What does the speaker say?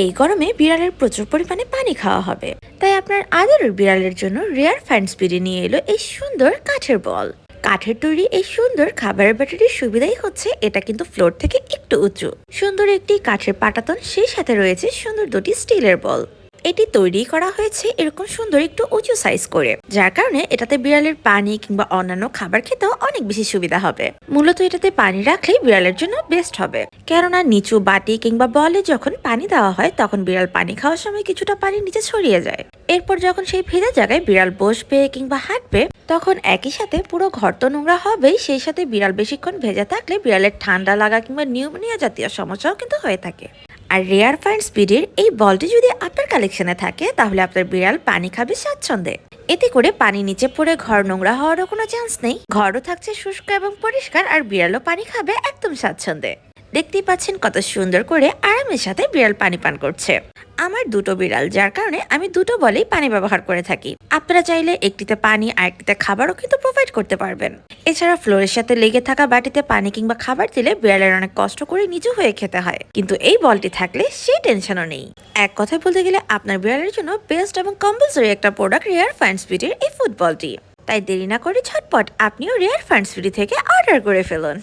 এই গরমে বিড়ালের প্রচুর পরিমাণে পানি খাওয়া হবে, তাই আপনার আদরের বিড়ালের জন্য রেয়ার ফাইন স্পিডে নিয়ে এলো এই সুন্দর কাঠের বল। কাঠের তৈরি এই সুন্দর খাবারের ব্যাটারির সুবিধাই হচ্ছে এটা কিন্তু ফ্লোর থেকে একটু উঁচু। সুন্দর একটি কাঠের পাটাতন, সেই সাথে রয়েছে সুন্দর দুটি স্টিলের বল। এটি তৈরি করা হয়েছে এরকম সুন্দর একটু উঁচু সাইজ করে, যার কারণে এটাতে বিড়ালের পানি কিংবা অন্যান্য খাবার খেতেও অনেক বেশি সুবিধা হবে। মূলত এটাতে পানি রাখলেই বিড়ালের জন্য বেস্ট হবে, কেননা নিচু বাটি কিংবা বলে যখন পানি দেওয়া হয় তখন বিড়াল পানি খাওয়ার সময় কিছুটা পানি নিচে ছড়িয়ে যায়। এরপর যখন সেই ভেজা জায়গায় বিড়াল বসবে কিংবা হাঁটবে, তখন একই সাথে পুরো ঘর তো নোংরা হবেই, সেই সাথে বিড়াল বেশিক্ষণ ভেজা থাকলে বিড়ালের ঠান্ডা লাগা কিংবা নিউমোনিয়া জাতীয় সমস্যাও কিন্তু হয়ে থাকে। আর রেয়ার ফাইন স্পিডের এই বলটি যদি আপনার কালেকশনে থাকে, তাহলে আপনার বিড়াল পানি খাবে স্বাচ্ছন্দ্যে। এতে করে পানি নিচে পড়ে ঘর নোংরা হওয়ারও কোনো চান্স নেই, ঘরও থাকছে শুষ্ক এবং পরিষ্কার, আর বিড়ালও পানি খাবে একদম স্বাচ্ছন্দ্যে। দেখতেই পাচ্ছেন কত সুন্দর করে আরামের সাথে বিড়াল পানি পান করছে। আমার দুটো বিড়াল, যার কারণে আমি দুটো বলেই পানি ব্যবহার করে থাকি। আপনারা চাইলে একটিতে পানি আর একটিতে খাবারও কিন্তু প্রোভাইড করতে পারবেন। এছাড়া ফ্লোরের সাথে লেগে থাকা বাটিতে পানি কিংবা খাবার দিলে বিড়ালের অনেক কষ্ট করে নিচু হয়ে খেতে হয়, কিন্তু এই বলটি থাকলে সেই টেনশনও নেই। এক কথায় বলতে গেলে আপনার বিড়ালের জন্য বেস্ট এবং কম্পালসরি একটা প্রোডাক্ট রেয়ার ফাইন স্পিডের এই ফুটবলটি। তাই দেরি না করে ঝটপট আপনিও রেয়ার ফাইন স্পিড থেকে অর্ডার করে ফেলুন।